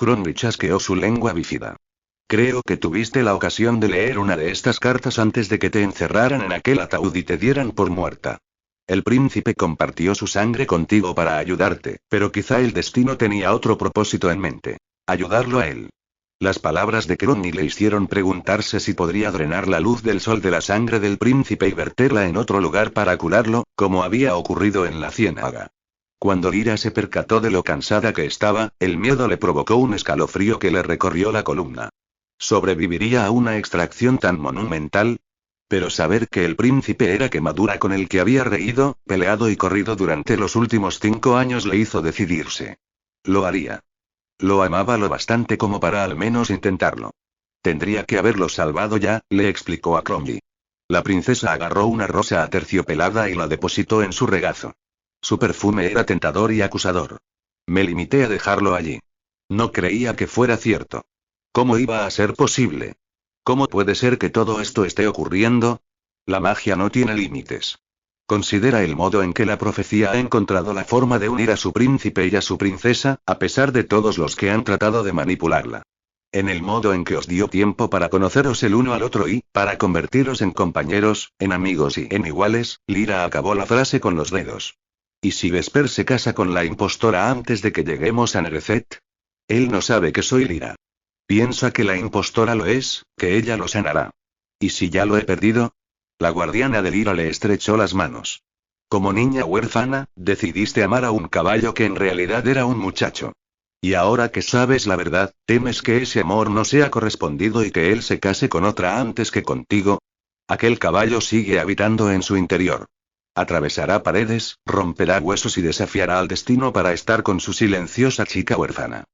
Cromley chasqueó su lengua bífida. Creo que tuviste la ocasión de leer una de estas cartas antes de que te encerraran en aquel ataúd y te dieran por muerta. El príncipe compartió su sangre contigo para ayudarte, pero quizá el destino tenía otro propósito en mente. Ayudarlo a él. Las palabras de Cromley le hicieron preguntarse si podría drenar la luz del sol de la sangre del príncipe y verterla en otro lugar para curarlo, como había ocurrido en la ciénaga. Cuando Lyra se percató de lo cansada que estaba, el miedo le provocó un escalofrío que le recorrió la columna. ¿Sobreviviría a una extracción tan monumental? Pero saber que el príncipe era quemadura con el que había reído, peleado y corrido durante los últimos 5 años le hizo decidirse. Lo haría. Lo amaba lo bastante como para al menos intentarlo. Tendría que haberlo salvado ya, le explicó a Cromley. La princesa agarró una rosa aterciopelada y la depositó en su regazo. Su perfume era tentador y acusador. Me limité a dejarlo allí. No creía que fuera cierto. ¿Cómo iba a ser posible? ¿Cómo puede ser que todo esto esté ocurriendo? La magia no tiene límites. Considera el modo en que la profecía ha encontrado la forma de unir a su príncipe y a su princesa, a pesar de todos los que han tratado de manipularla. En el modo en que os dio tiempo para conoceros el uno al otro y, para convertiros en compañeros, en amigos y en iguales, Lyra acabó la frase con los dedos. ¿Y si Vesper se casa con la impostora antes de que lleguemos a Nerezet? Él no sabe que soy Lyra. Piensa que la impostora lo es, que ella lo sanará. ¿Y si ya lo he perdido? La guardiana de Lyra le estrechó las manos. Como niña huérfana, decidiste amar a un caballo que en realidad era un muchacho. Y ahora que sabes la verdad, ¿temes que ese amor no sea correspondido y que él se case con otra antes que contigo? Aquel caballo sigue habitando en su interior. Atravesará paredes, romperá huesos y desafiará al destino para estar con su silenciosa chica huérfana.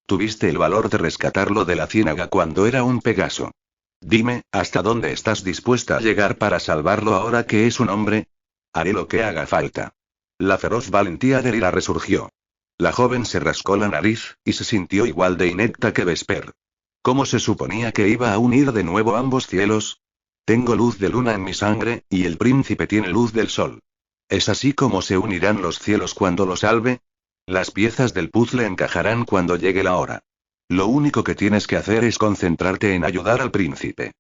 Tuviste el valor de rescatarlo de la ciénaga cuando era un Pegaso. Dime, ¿hasta dónde estás dispuesta a llegar para salvarlo ahora que es un hombre? Haré lo que haga falta. La feroz valentía de Lyra resurgió. La joven se rascó la nariz, y se sintió igual de inepta que Vesper. ¿Cómo se suponía que iba a unir de nuevo ambos cielos? Tengo luz de luna en mi sangre, y el príncipe tiene luz del sol. ¿Es así como se unirán los cielos cuando lo salve? Las piezas del puzzle encajarán cuando llegue la hora. Lo único que tienes que hacer es concentrarte en ayudar al príncipe.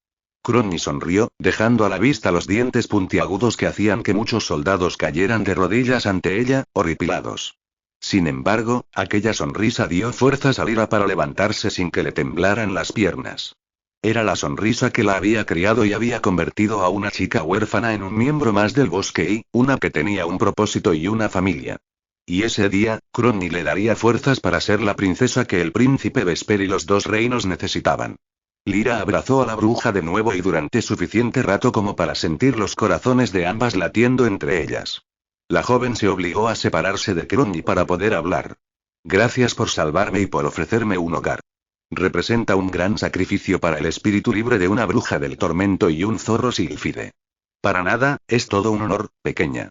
Cromley sonrió, dejando a la vista los dientes puntiagudos que hacían que muchos soldados cayeran de rodillas ante ella, horripilados. Sin embargo, aquella sonrisa dio fuerzas a Lyra para levantarse sin que le temblaran las piernas. Era la sonrisa que la había criado y había convertido a una chica huérfana en un miembro más del bosque y, una que tenía un propósito y una familia. Y ese día, Cromley le daría fuerzas para ser la princesa que el príncipe Vesper y los dos reinos necesitaban. Lyra abrazó a la bruja de nuevo y durante suficiente rato como para sentir los corazones de ambas latiendo entre ellas. La joven se obligó a separarse de Cromley para poder hablar. Gracias por salvarme y por ofrecerme un hogar. Representa un gran sacrificio para el espíritu libre de una bruja del tormento y un zorro sílfide. Para nada, es todo un honor, pequeña.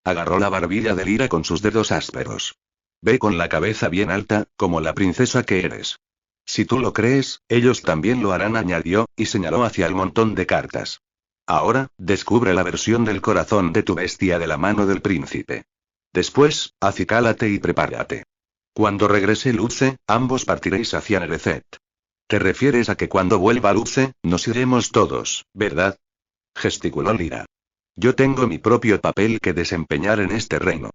Agarró la barbilla de Lyra con sus dedos ásperos. Ve con la cabeza bien alta, como la princesa que eres. Si tú lo crees, ellos también lo harán, añadió, y señaló hacia el montón de cartas. Ahora, descubre la versión del corazón de tu bestia de la mano del príncipe. Después, acicálate y prepárate. Cuando regrese Luce, ambos partiréis hacia Nerezet. Te refieres a que cuando vuelva Luce, nos iremos todos, ¿verdad? Gesticuló Lyra. Yo tengo mi propio papel que desempeñar en este reino.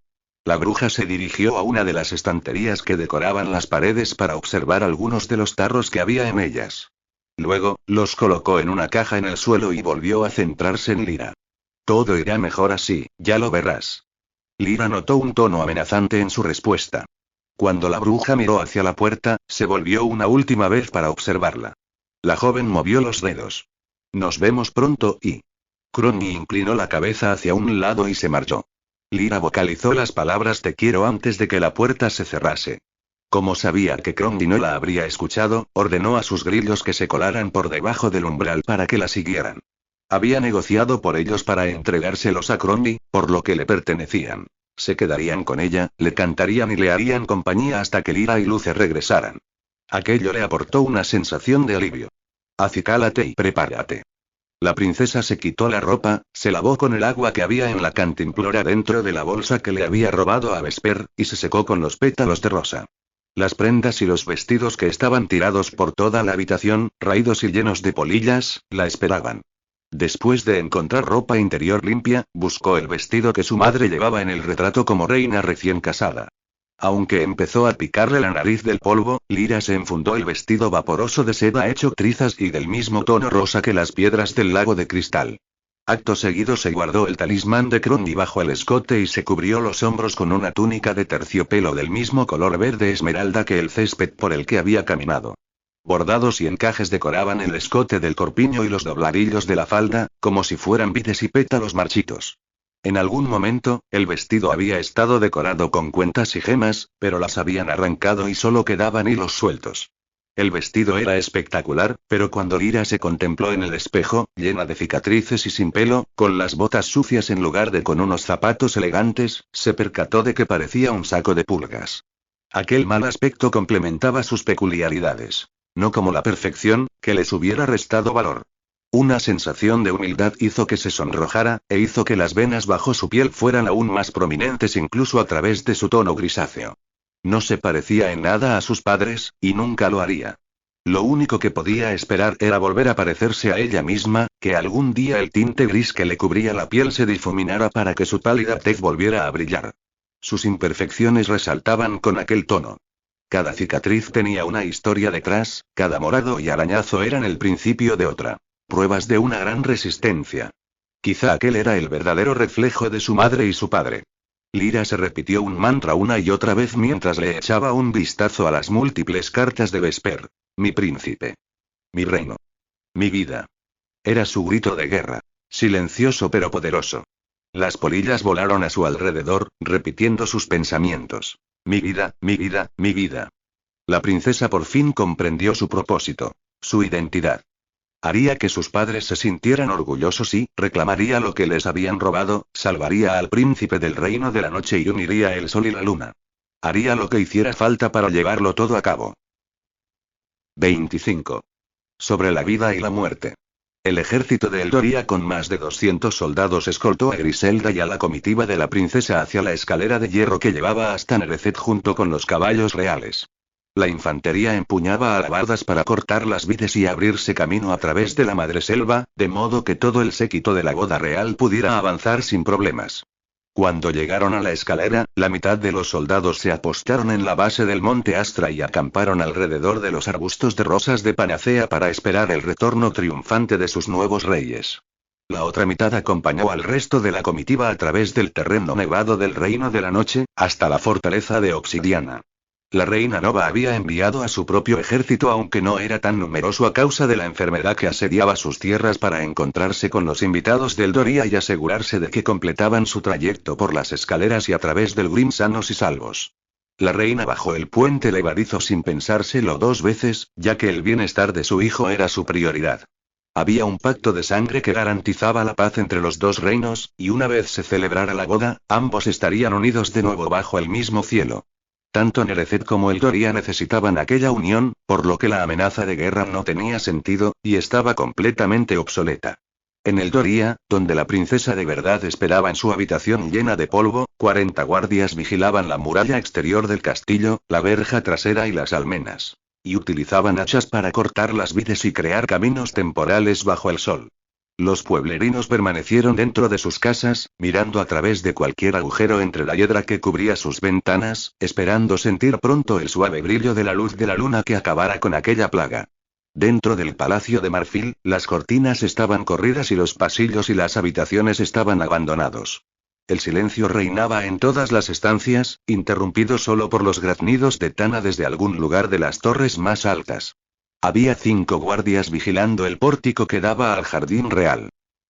La bruja se dirigió a una de las estanterías que decoraban las paredes para observar algunos de los tarros que había en ellas. Luego, los colocó en una caja en el suelo y volvió a centrarse en Lyra. Todo irá mejor así, ya lo verás. Lyra notó un tono amenazante en su respuesta. Cuando la bruja miró hacia la puerta, se volvió una última vez para observarla. La joven movió los dedos. Nos vemos pronto y... Cromley inclinó la cabeza hacia un lado y se marchó. Lyra vocalizó las palabras te quiero antes de que la puerta se cerrase. Como sabía que Cromley no la habría escuchado, ordenó a sus grillos que se colaran por debajo del umbral para que la siguieran. Había negociado por ellos para entregárselos a Cromley, por lo que le pertenecían. Se quedarían con ella, le cantarían y le harían compañía hasta que Lyra y Luce regresaran. Aquello le aportó una sensación de alivio. Acicálate y prepárate. La princesa se quitó la ropa, se lavó con el agua que había en la cantimplora dentro de la bolsa que le había robado a Vesper, y se secó con los pétalos de rosa. Las prendas y los vestidos que estaban tirados por toda la habitación, raídos y llenos de polillas, la esperaban. Después de encontrar ropa interior limpia, buscó el vestido que su madre llevaba en el retrato como reina recién casada. Aunque empezó a picarle la nariz del polvo, Lyra se enfundó el vestido vaporoso de seda hecho trizas y del mismo tono rosa que las piedras del lago de cristal. Acto seguido se guardó el talismán de Crowny bajo el escote y se cubrió los hombros con una túnica de terciopelo del mismo color verde esmeralda que el césped por el que había caminado. Bordados y encajes decoraban el escote del corpiño y los dobladillos de la falda, como si fueran vides y pétalos marchitos. En algún momento, el vestido había estado decorado con cuentas y gemas, pero las habían arrancado y solo quedaban hilos sueltos. El vestido era espectacular, pero cuando Lyra se contempló en el espejo, llena de cicatrices y sin pelo, con las botas sucias en lugar de con unos zapatos elegantes, se percató de que parecía un saco de pulgas. Aquel mal aspecto complementaba sus peculiaridades. No como la perfección, que les hubiera restado valor. Una sensación de humildad hizo que se sonrojara, e hizo que las venas bajo su piel fueran aún más prominentes incluso a través de su tono grisáceo. No se parecía en nada a sus padres, y nunca lo haría. Lo único que podía esperar era volver a parecerse a ella misma, que algún día el tinte gris que le cubría la piel se difuminara para que su pálida tez volviera a brillar. Sus imperfecciones resaltaban con aquel tono. Cada cicatriz tenía una historia detrás, cada morado y arañazo eran el principio de otra. Pruebas de una gran resistencia. Quizá aquel era el verdadero reflejo de su madre y su padre. Lyra se repitió un mantra una y otra vez mientras le echaba un vistazo a las múltiples cartas de Vesper. Mi príncipe. Mi reino. Mi vida. Era su grito de guerra. Silencioso pero poderoso. Las polillas volaron a su alrededor, repitiendo sus pensamientos. Mi vida, mi vida, mi vida. La princesa por fin comprendió su propósito. Su identidad. Haría que sus padres se sintieran orgullosos y, reclamaría lo que les habían robado, salvaría al príncipe del reino de la noche y uniría el sol y la luna. Haría lo que hiciera falta para llevarlo todo a cabo. 25. Sobre la vida y la muerte. El ejército de Eldoria con más de 200 soldados escoltó a Griselda y a la comitiva de la princesa hacia la escalera de hierro que llevaba hasta Nereseth junto con los caballos reales. La infantería empuñaba alabardas para cortar las vides y abrirse camino a través de la madreselva, de modo que todo el séquito de la boda real pudiera avanzar sin problemas. Cuando llegaron a la escalera, la mitad de los soldados se apostaron en la base del monte Astra y acamparon alrededor de los arbustos de rosas de panacea para esperar el retorno triunfante de sus nuevos reyes. La otra mitad acompañó al resto de la comitiva a través del terreno nevado del Reino de la Noche, hasta la fortaleza de Obsidiana. La reina Nova había enviado a su propio ejército aunque no era tan numeroso a causa de la enfermedad que asediaba sus tierras para encontrarse con los invitados del Doria y asegurarse de que completaban su trayecto por las escaleras y a través del Grim sanos y salvos. La reina bajó el puente levadizo sin pensárselo dos veces, ya que el bienestar de su hijo era su prioridad. Había un pacto de sangre que garantizaba la paz entre los dos reinos, y una vez se celebrara la boda, ambos estarían unidos de nuevo bajo el mismo cielo. Tanto Nereseth como Eldoria necesitaban aquella unión, por lo que la amenaza de guerra no tenía sentido, y estaba completamente obsoleta. En Eldoria, donde la princesa de verdad esperaba en su habitación llena de polvo, 40 guardias vigilaban la muralla exterior del castillo, la verja trasera y las almenas. Y utilizaban hachas para cortar las vides y crear caminos temporales bajo el sol. Los pueblerinos permanecieron dentro de sus casas, mirando a través de cualquier agujero entre la hiedra que cubría sus ventanas, esperando sentir pronto el suave brillo de la luz de la luna que acabara con aquella plaga. Dentro del palacio de marfil, las cortinas estaban corridas y los pasillos y las habitaciones estaban abandonados. El silencio reinaba en todas las estancias, interrumpido solo por los graznidos de Tana desde algún lugar de las torres más altas. Había 5 guardias vigilando el pórtico que daba al jardín real.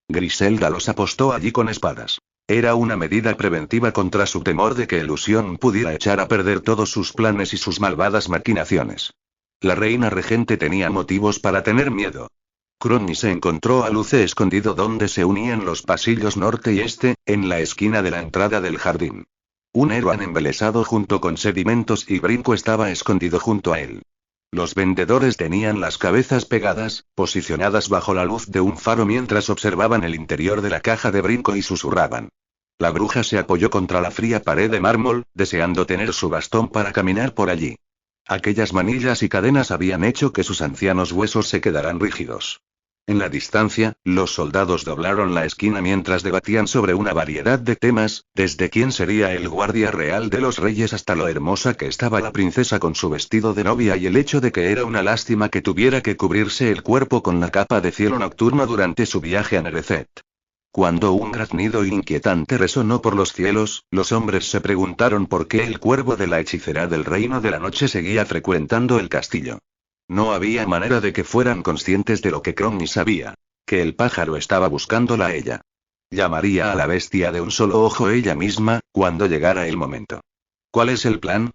Griselda los apostó allí con espadas. Era una medida preventiva contra su temor de que Elusión pudiera echar a perder todos sus planes y sus malvadas maquinaciones. La reina regente tenía motivos para tener miedo. Crowny se encontró a Luce escondido donde se unían los pasillos norte y este, en la esquina de la entrada del jardín. Un Erwan embelesado junto con sedimentos y brinco estaba escondido junto a él. Los vendedores tenían las cabezas pegadas, posicionadas bajo la luz de un faro mientras observaban el interior de la caja de brinco y susurraban. La bruja se apoyó contra la fría pared de mármol, deseando tener su bastón para caminar por allí. Aquellas manillas y cadenas habían hecho que sus ancianos huesos se quedaran rígidos. En la distancia, los soldados doblaron la esquina mientras debatían sobre una variedad de temas, desde quién sería el guardia real de los reyes hasta lo hermosa que estaba la princesa con su vestido de novia y el hecho de que era una lástima que tuviera que cubrirse el cuerpo con la capa de cielo nocturno durante su viaje a Nerecet. Cuando un graznido inquietante resonó por los cielos, los hombres se preguntaron por qué el cuervo de la hechicera del reino de la noche seguía frecuentando el castillo. No había manera de que fueran conscientes de lo que Cromny sabía. Que el pájaro estaba buscándola a ella. Llamaría a la bestia de un solo ojo ella misma, cuando llegara el momento. ¿Cuál es el plan?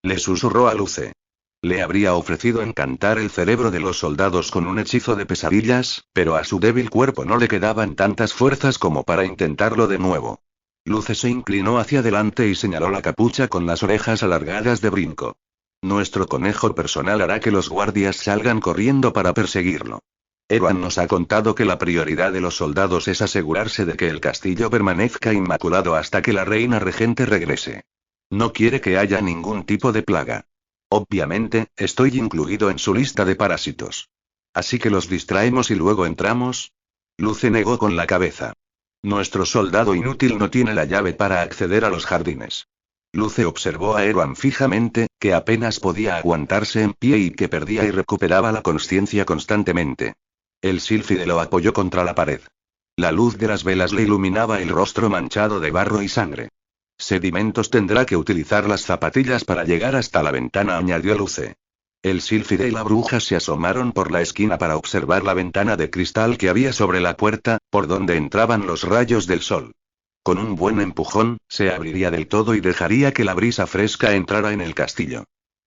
Le susurró a Luce. Le habría ofrecido encantar el cerebro de los soldados con un hechizo de pesadillas, pero a su débil cuerpo no le quedaban tantas fuerzas como para intentarlo de nuevo. Luce se inclinó hacia adelante y señaló la capucha con las orejas alargadas de Brinco. Nuestro conejo personal hará que los guardias salgan corriendo para perseguirlo. Erwan nos ha contado que la prioridad de los soldados es asegurarse de que el castillo permanezca inmaculado hasta que la reina regente regrese. No quiere que haya ningún tipo de plaga. Obviamente, estoy incluido en su lista de parásitos. Así que los distraemos y luego entramos. Luce negó con la cabeza. Nuestro soldado inútil no tiene la llave para acceder a los jardines. Luce observó a Erwan fijamente, que apenas podía aguantarse en pie y que perdía y recuperaba la consciencia constantemente. El sílfide lo apoyó contra la pared. La luz de las velas le iluminaba el rostro manchado de barro y sangre. Sedimentos tendrá que utilizar las zapatillas para llegar hasta la ventana, añadió Luce. El sílfide y la bruja se asomaron por la esquina para observar la ventana de cristal que había sobre la puerta, por donde entraban los rayos del sol. Con un buen empujón, se abriría del todo y dejaría que la brisa fresca entrara en el castillo.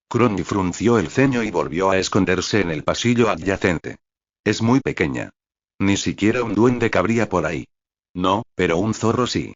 Cromny frunció el ceño y volvió a esconderse en el pasillo adyacente. Es muy pequeña. Ni siquiera un duende cabría por ahí. No, pero un zorro sí.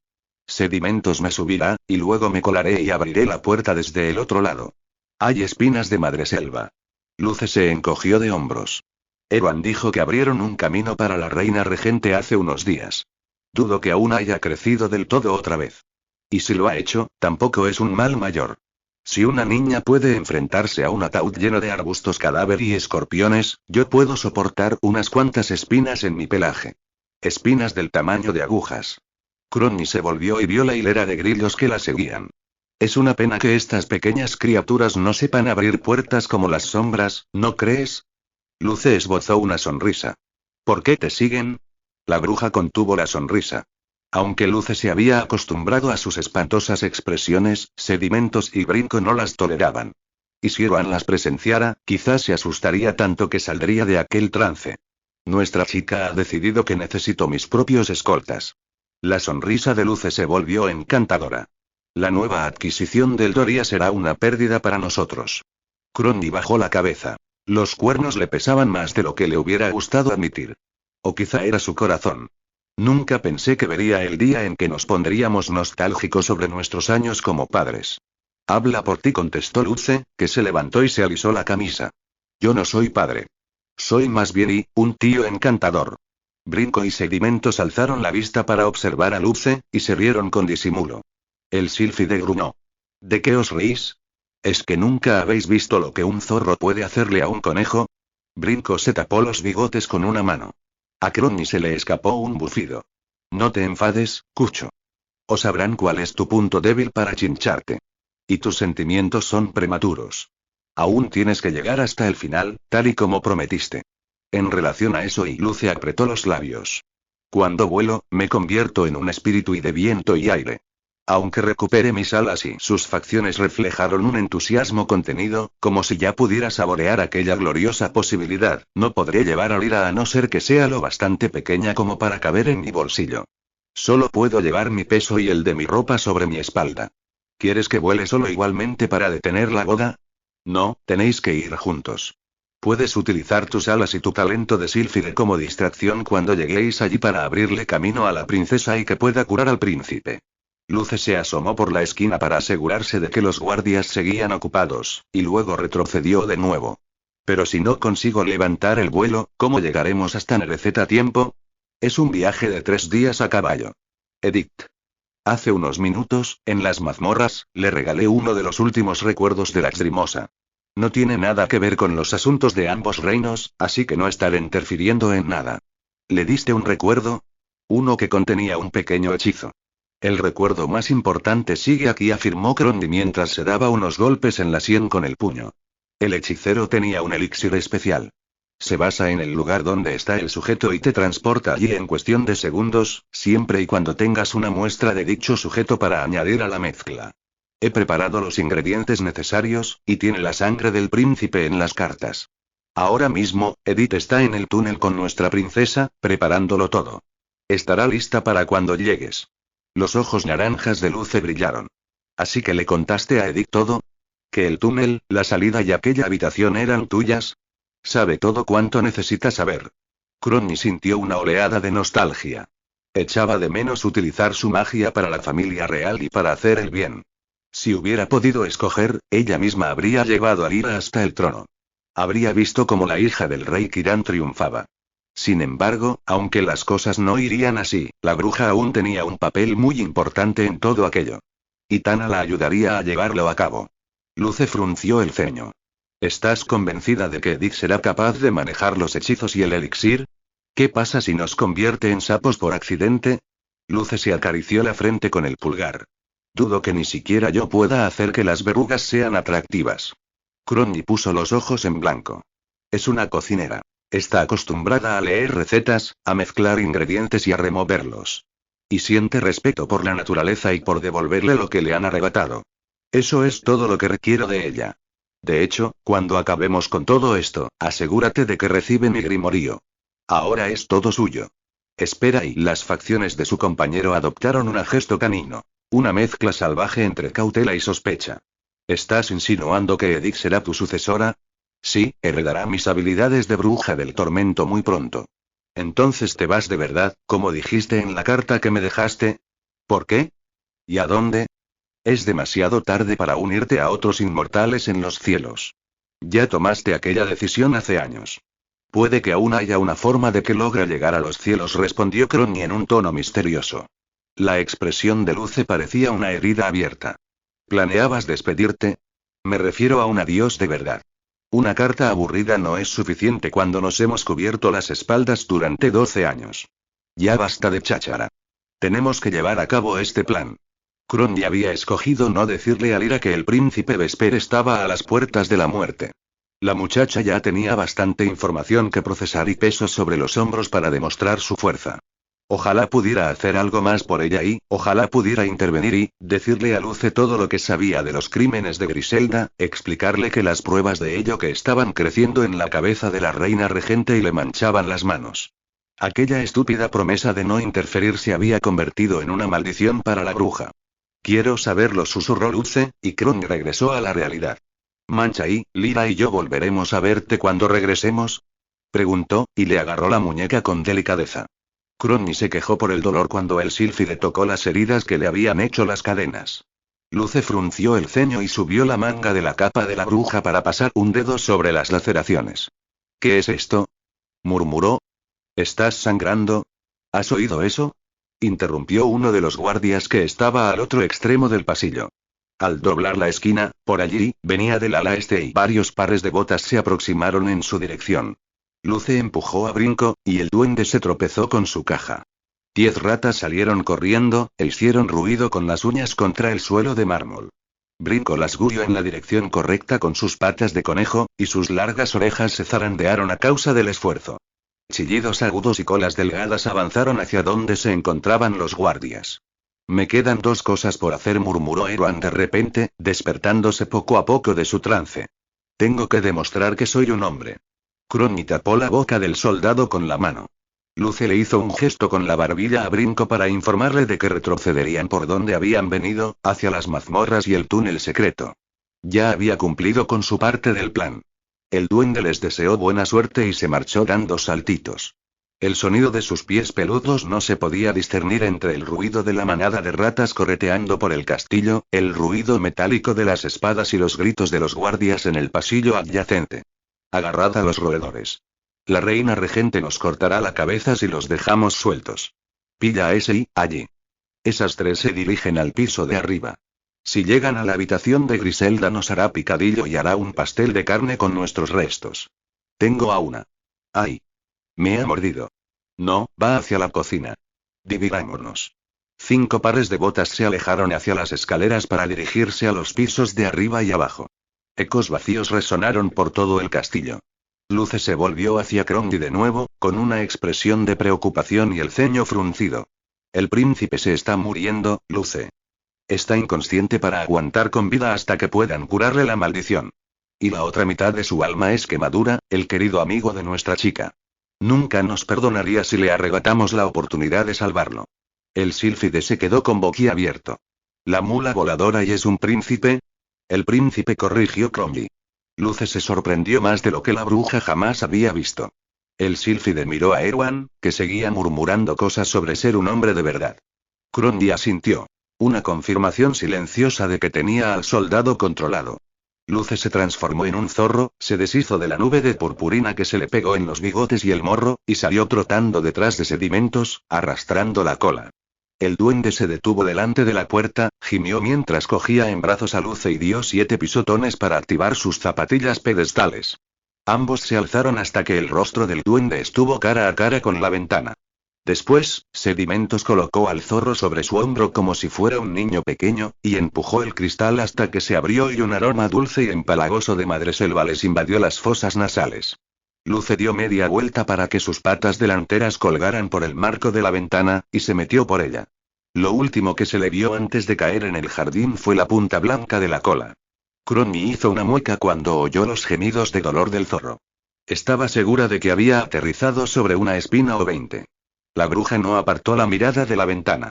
Sedimentos me subirá, y luego me colaré y abriré la puerta desde el otro lado. Hay espinas de madreselva. Luce se encogió de hombros. Erwan dijo que abrieron un camino para la reina regente hace unos días. Dudo que aún haya crecido del todo otra vez. Y si lo ha hecho, tampoco es un mal mayor. Si una niña puede enfrentarse a un ataúd lleno de arbustos cadáver y escorpiones, yo puedo soportar unas cuantas espinas en mi pelaje. Espinas del tamaño de agujas. Cromny se volvió y vio la hilera de grillos que la seguían. Es una pena que estas pequeñas criaturas no sepan abrir puertas como las sombras, ¿no crees? Luce esbozó una sonrisa. ¿Por qué te siguen? La bruja contuvo la sonrisa. Aunque Luce se había acostumbrado a sus espantosas expresiones, Sedimentos y Brinco no las toleraban. Y si Erwan las presenciara, quizás se asustaría tanto que saldría de aquel trance. Nuestra chica ha decidido que necesito mis propios escoltas. La sonrisa de Luce se volvió encantadora. La nueva adquisición del Doria será una pérdida para nosotros. Cromny bajó la cabeza. Los cuernos le pesaban más de lo que le hubiera gustado admitir. O quizá era su corazón. Nunca pensé que vería el día en que nos pondríamos nostálgicos sobre nuestros años como padres. Habla por ti, contestó Luce, que se levantó y se alisó la camisa. Yo no soy padre. Soy más bien un tío encantador. Brinco y Sedimentos alzaron la vista para observar a Luce, y se rieron con disimulo. El sílfide gruñó. ¿De qué os reís? ¿Es que nunca habéis visto lo que un zorro puede hacerle a un conejo? Brinco se tapó los bigotes con una mano. A Cromny se le escapó un bufido. No te enfades, Cucho. O sabrán cuál es tu punto débil para chincharte. Y tus sentimientos son prematuros. Aún tienes que llegar hasta el final, tal y como prometiste. En relación a eso, y Luce apretó los labios. Cuando vuelo, me convierto en un espíritu y de viento y aire. Aunque recupere mis alas y sus facciones reflejaron un entusiasmo contenido, como si ya pudiera saborear aquella gloriosa posibilidad, no podré llevar a Lira a no ser que sea lo bastante pequeña como para caber en mi bolsillo. Solo puedo llevar mi peso y el de mi ropa sobre mi espalda. ¿Quieres que vuele solo igualmente para detener la boda? No, tenéis que ir juntos. Puedes utilizar tus alas y tu talento de sílfide como distracción cuando lleguéis allí para abrirle camino a la princesa y que pueda curar al príncipe. Luce se asomó por la esquina para asegurarse de que los guardias seguían ocupados, y luego retrocedió de nuevo. Pero si no consigo levantar el vuelo, ¿cómo llegaremos hasta Nerecet a tiempo? Es un viaje de 3 días a caballo. Edith. Hace unos minutos, en las mazmorras, le regalé uno de los últimos recuerdos de la Extrimosa. No tiene nada que ver con los asuntos de ambos reinos, así que no estaré interfiriendo en nada. ¿Le diste un recuerdo? Uno que contenía un pequeño hechizo. El recuerdo más importante sigue aquí, afirmó Crondy mientras se daba unos golpes en la sien con el puño. El hechicero tenía un elixir especial. Se basa en el lugar donde está el sujeto y te transporta allí en cuestión de segundos, siempre y cuando tengas una muestra de dicho sujeto para añadir a la mezcla. He preparado los ingredientes necesarios, y tiene la sangre del príncipe en las cartas. Ahora mismo, Edith está en el túnel con nuestra princesa, preparándolo todo. Estará lista para cuando llegues. Los ojos naranjas de Luce brillaron. ¿Así que le contaste a Edith todo? ¿Que el túnel, la salida y aquella habitación eran tuyas? Sabe todo cuanto necesita saber. Crony sintió una oleada de nostalgia. Echaba de menos utilizar su magia para la familia real y para hacer el bien. Si hubiera podido escoger, ella misma habría llevado a Lyra hasta el trono. Habría visto cómo la hija del rey Kiran triunfaba. Sin embargo, aunque las cosas no irían así, la bruja aún tenía un papel muy importante en todo aquello. Y Tana la ayudaría a llevarlo a cabo. Luce frunció el ceño. ¿Estás convencida de que Edith será capaz de manejar los hechizos y el elixir? ¿Qué pasa si nos convierte en sapos por accidente? Luce se acarició la frente con el pulgar. Dudo que ni siquiera yo pueda hacer que las verrugas sean atractivas. Crony puso los ojos en blanco. Es una cocinera. Está acostumbrada a leer recetas, a mezclar ingredientes y a removerlos. Y siente respeto por la naturaleza y por devolverle lo que le han arrebatado. Eso es todo lo que requiero de ella. De hecho, cuando acabemos con todo esto, asegúrate de que recibe mi grimorío. Ahora es todo suyo. Espera, y las facciones de su compañero adoptaron un gesto canino. Una mezcla salvaje entre cautela y sospecha. ¿Estás insinuando que Edith será tu sucesora? Sí, heredará mis habilidades de bruja del tormento muy pronto. Entonces te vas de verdad, como dijiste en la carta que me dejaste. ¿Por qué? ¿Y a dónde? Es demasiado tarde para unirte a otros inmortales en los cielos. Ya tomaste aquella decisión hace años. Puede que aún haya una forma de que logre llegar a los cielos, respondió Crony en un tono misterioso. La expresión de Luce parecía una herida abierta. ¿Planeabas despedirte? Me refiero a un adiós de verdad. Una carta aburrida no es suficiente cuando nos hemos cubierto las espaldas durante 12 años. Ya basta de cháchara. Tenemos que llevar a cabo este plan. Crony había escogido no decirle a Lyra que el príncipe Vesper estaba a las puertas de la muerte. La muchacha ya tenía bastante información que procesar y peso sobre los hombros para demostrar su fuerza. Ojalá pudiera hacer algo más por ella y, ojalá pudiera intervenir y, decirle a Luce todo lo que sabía de los crímenes de Griselda, explicarle que las pruebas de ello que estaban creciendo en la cabeza de la reina regente y le manchaban las manos. Aquella estúpida promesa de no interferir se había convertido en una maldición para la bruja. Quiero saberlo, susurró Luce, y Crony regresó a la realidad. Mancha y, Lyra y yo volveremos a verte cuando regresemos. Preguntó, y le agarró la muñeca con delicadeza. Crony se quejó por el dolor cuando el sílfide tocó las heridas que le habían hecho las cadenas. Luce frunció el ceño y subió la manga de la capa de la bruja para pasar un dedo sobre las laceraciones. ¿Qué es esto? Murmuró. ¿Estás sangrando? ¿Has oído eso? Interrumpió uno de los guardias que estaba al otro extremo del pasillo. Al doblar la esquina, por allí, venía del ala este y varios pares de botas se aproximaron en su dirección. Luce empujó a Brinco, y el duende se tropezó con su caja. 10 ratas salieron corriendo, e hicieron ruido con las uñas contra el suelo de mármol. Brinco las guió en la dirección correcta con sus patas de conejo, y sus largas orejas se zarandearon a causa del esfuerzo. Chillidos agudos y colas delgadas avanzaron hacia donde se encontraban los guardias. Me quedan 2 cosas por hacer, murmuró Erwan de repente, despertándose poco a poco de su trance. Tengo que demostrar que soy un hombre. Crony tapó la boca del soldado con la mano. Luce le hizo un gesto con la barbilla a Brinco para informarle de que retrocederían por donde habían venido, hacia las mazmorras y el túnel secreto. Ya había cumplido con su parte del plan. El duende les deseó buena suerte y se marchó dando saltitos. El sonido de sus pies peludos no se podía discernir entre el ruido de la manada de ratas correteando por el castillo, el ruido metálico de las espadas y los gritos de los guardias en el pasillo adyacente. Agarrad a los roedores. La reina regente nos cortará la cabeza si los dejamos sueltos. Pilla a ese y, allí. Esas 3 se dirigen al piso de arriba. Si llegan a la habitación de Griselda nos hará picadillo y hará un pastel de carne con nuestros restos. Tengo a una. ¡Ay! Me ha mordido. No, va hacia la cocina. Dividámonos. 5 pares de botas se alejaron hacia las escaleras para dirigirse a los pisos de arriba y abajo. Ecos vacíos resonaron por todo el castillo. Luce se volvió hacia Crombie de nuevo, con una expresión de preocupación y el ceño fruncido. El príncipe se está muriendo, Luce. Está inconsciente para aguantar con vida hasta que puedan curarle la maldición. Y la otra mitad de su alma es quemadura, el querido amigo de nuestra chica. Nunca nos perdonaría si le arrebatamos la oportunidad de salvarlo. El sílfide se quedó con boquiabierto. ¿La mula voladora y es un príncipe? El príncipe, corrigió Crombie. Luce se sorprendió más de lo que la bruja jamás había visto. El sílfide miró a Erwan, que seguía murmurando cosas sobre ser un hombre de verdad. Crombie asintió. Una confirmación silenciosa de que tenía al soldado controlado. Luce se transformó en un zorro, se deshizo de la nube de purpurina que se le pegó en los bigotes y el morro, y salió trotando detrás de Sedimentos, arrastrando la cola. El duende se detuvo delante de la puerta, gimió mientras cogía en brazos a Luce y dio 7 pisotones para activar sus zapatillas pedestales. Ambos se alzaron hasta que el rostro del duende estuvo cara a cara con la ventana. Después, Sedimentos colocó al zorro sobre su hombro como si fuera un niño pequeño, y empujó el cristal hasta que se abrió y un aroma dulce y empalagoso de madreselva les invadió las fosas nasales. Luce dio media vuelta para que sus patas delanteras colgaran por el marco de la ventana, y se metió por ella. Lo último que se le vio antes de caer en el jardín fue la punta blanca de la cola. Crombie hizo una mueca cuando oyó los gemidos de dolor del zorro. Estaba segura de que había aterrizado sobre una espina o 20. La bruja no apartó la mirada de la ventana.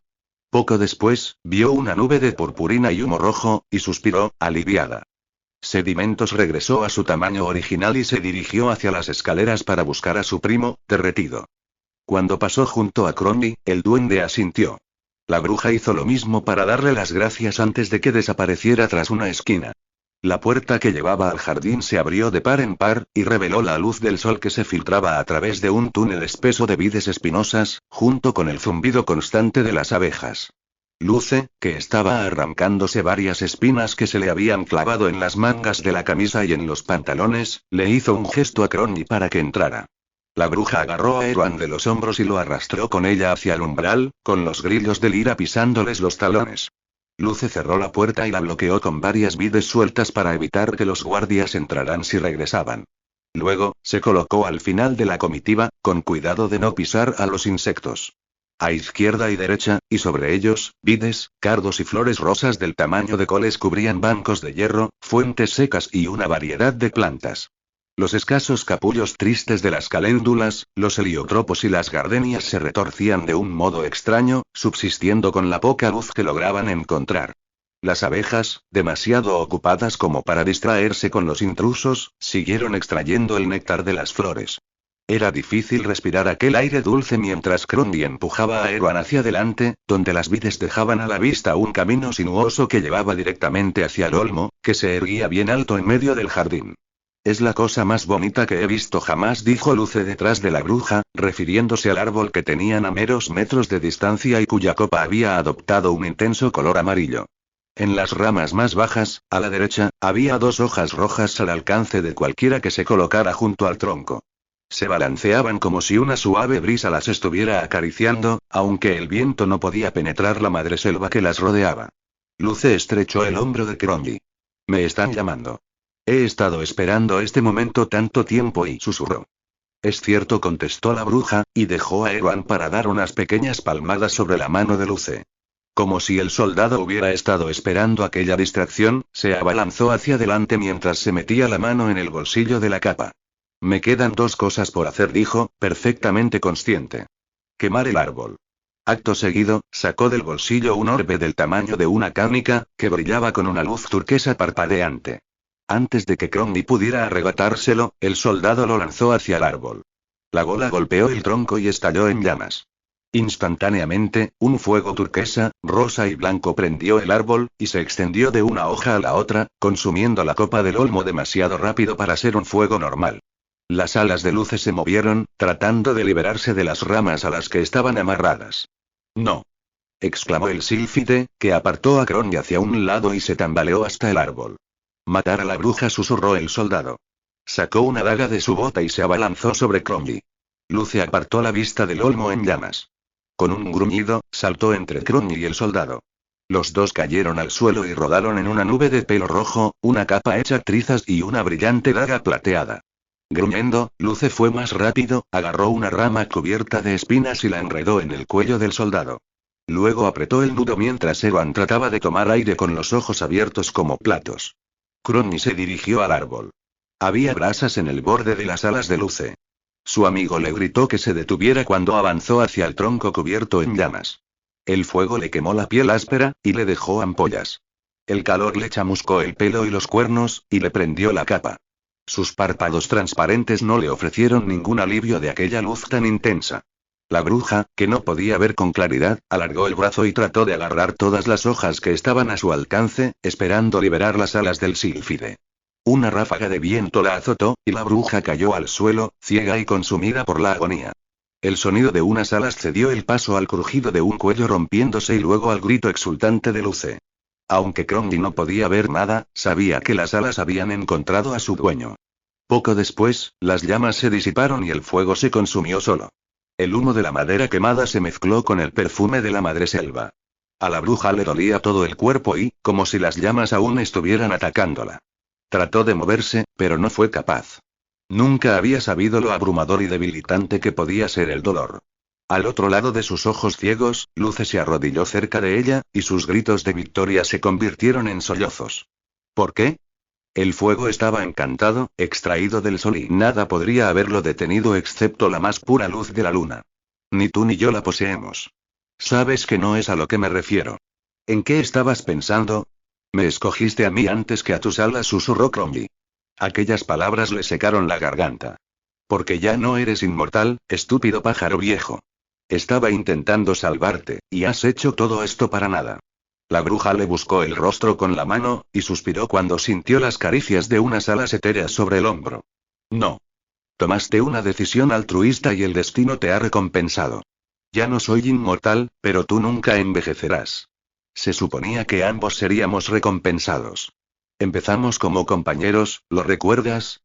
Poco después, vio una nube de purpurina y humo rojo, y suspiró, aliviada. Sedimentos regresó a su tamaño original y se dirigió hacia las escaleras para buscar a su primo, derretido. Cuando pasó junto a Crombie, el duende asintió. La bruja hizo lo mismo para darle las gracias antes de que desapareciera tras una esquina. La puerta que llevaba al jardín se abrió de par en par, y reveló la luz del sol que se filtraba a través de un túnel espeso de vides espinosas, junto con el zumbido constante de las abejas. Luce, que estaba arrancándose varias espinas que se le habían clavado en las mangas de la camisa y en los pantalones, le hizo un gesto a Crombie para que entrara. La bruja agarró a Erwan de los hombros y lo arrastró con ella hacia el umbral, con los grillos de lira pisándoles los talones. Luce cerró la puerta y la bloqueó con varias vides sueltas para evitar que los guardias entraran si regresaban. Luego, se colocó al final de la comitiva, con cuidado de no pisar a los insectos. A izquierda y derecha, y sobre ellos, vides, cardos y flores rosas del tamaño de coles cubrían bancos de hierro, fuentes secas y una variedad de plantas. Los escasos capullos tristes de las caléndulas, los heliotropos y las gardenias se retorcían de un modo extraño, subsistiendo con la poca luz que lograban encontrar. Las abejas, demasiado ocupadas como para distraerse con los intrusos, siguieron extrayendo el néctar de las flores. Era difícil respirar aquel aire dulce mientras Crombie empujaba a Erwan hacia adelante, donde las vides dejaban a la vista un camino sinuoso que llevaba directamente hacia el olmo, que se erguía bien alto en medio del jardín. Es la cosa más bonita que he visto jamás, dijo Luce detrás de la bruja, refiriéndose al árbol que tenían a meros metros de distancia y cuya copa había adoptado un intenso color amarillo. En las ramas más bajas, a la derecha, había 2 hojas rojas al alcance de cualquiera que se colocara junto al tronco. Se balanceaban como si una suave brisa las estuviera acariciando, aunque el viento no podía penetrar la madreselva que las rodeaba. Luce estrechó el hombro de Crombie. Me están llamando. He estado esperando este momento tanto tiempo y susurró. Es cierto, contestó la bruja, y dejó a Erwan para dar unas pequeñas palmadas sobre la mano de Luce. Como si el soldado hubiera estado esperando aquella distracción, se abalanzó hacia adelante mientras se metía la mano en el bolsillo de la capa. Me quedan 2 cosas por hacer, dijo, perfectamente consciente. Quemar el árbol. Acto seguido, sacó del bolsillo un orbe del tamaño de una cánica, que brillaba con una luz turquesa parpadeante. Antes de que Crombie pudiera arrebatárselo, el soldado lo lanzó hacia el árbol. La bola golpeó el tronco y estalló en llamas. Instantáneamente, un fuego turquesa, rosa y blanco prendió el árbol, y se extendió de una hoja a la otra, consumiendo la copa del olmo demasiado rápido para ser un fuego normal. Las alas de Luce se movieron, tratando de liberarse de las ramas a las que estaban amarradas. No. exclamó el sílfide, que apartó a Crony hacia un lado y se tambaleó hasta el árbol. Matar a la bruja, susurró el soldado. Sacó una daga de su bota y se abalanzó sobre Crony. Luce apartó la vista del olmo en llamas. Con un gruñido, saltó entre Crony y el soldado. Los dos cayeron al suelo y rodaron en una nube de pelo rojo, una capa hecha trizas y una brillante daga plateada. Gruñendo, Luce fue más rápido, agarró una rama cubierta de espinas y la enredó en el cuello del soldado. Luego apretó el nudo mientras Evan trataba de tomar aire con los ojos abiertos como platos. Crony se dirigió al árbol. Había brasas en el borde de las alas de Luce. Su amigo le gritó que se detuviera cuando avanzó hacia el tronco cubierto en llamas. El fuego le quemó la piel áspera, y le dejó ampollas. El calor le chamuscó el pelo y los cuernos, y le prendió la capa. Sus párpados transparentes no le ofrecieron ningún alivio de aquella luz tan intensa. La bruja, que no podía ver con claridad, alargó el brazo y trató de agarrar todas las hojas que estaban a su alcance, esperando liberar las alas del sílfide. Una ráfaga de viento la azotó, y la bruja cayó al suelo, ciega y consumida por la agonía. El sonido de unas alas cedió el paso al crujido de un cuello rompiéndose y luego al grito exultante de Luce. Aunque Crony no podía ver nada, sabía que las alas habían encontrado a su dueño. Poco después, las llamas se disiparon y el fuego se consumió solo. El humo de la madera quemada se mezcló con el perfume de la madreselva. A la bruja le dolía todo el cuerpo y, como si las llamas aún estuvieran atacándola. Trató de moverse, pero no fue capaz. Nunca había sabido lo abrumador y debilitante que podía ser el dolor. Al otro lado de sus ojos ciegos, Luce se arrodilló cerca de ella, y sus gritos de victoria se convirtieron en sollozos. ¿Por qué? El fuego estaba encantado, extraído del sol y nada podría haberlo detenido excepto la más pura luz de la luna. Ni tú ni yo la poseemos. Sabes que no es a lo que me refiero. ¿En qué estabas pensando? Me escogiste a mí antes que a tus alas, susurró Crony. Aquellas palabras le secaron la garganta. Porque ya no eres inmortal, estúpido pájaro viejo. Estaba intentando salvarte, y has hecho todo esto para nada. La bruja le buscó el rostro con la mano, y suspiró cuando sintió las caricias de unas alas etéreas sobre el hombro. No. Tomaste una decisión altruista y el destino te ha recompensado. Ya no soy inmortal, pero tú nunca envejecerás. Se suponía que ambos seríamos recompensados. Empezamos como compañeros, ¿lo recuerdas?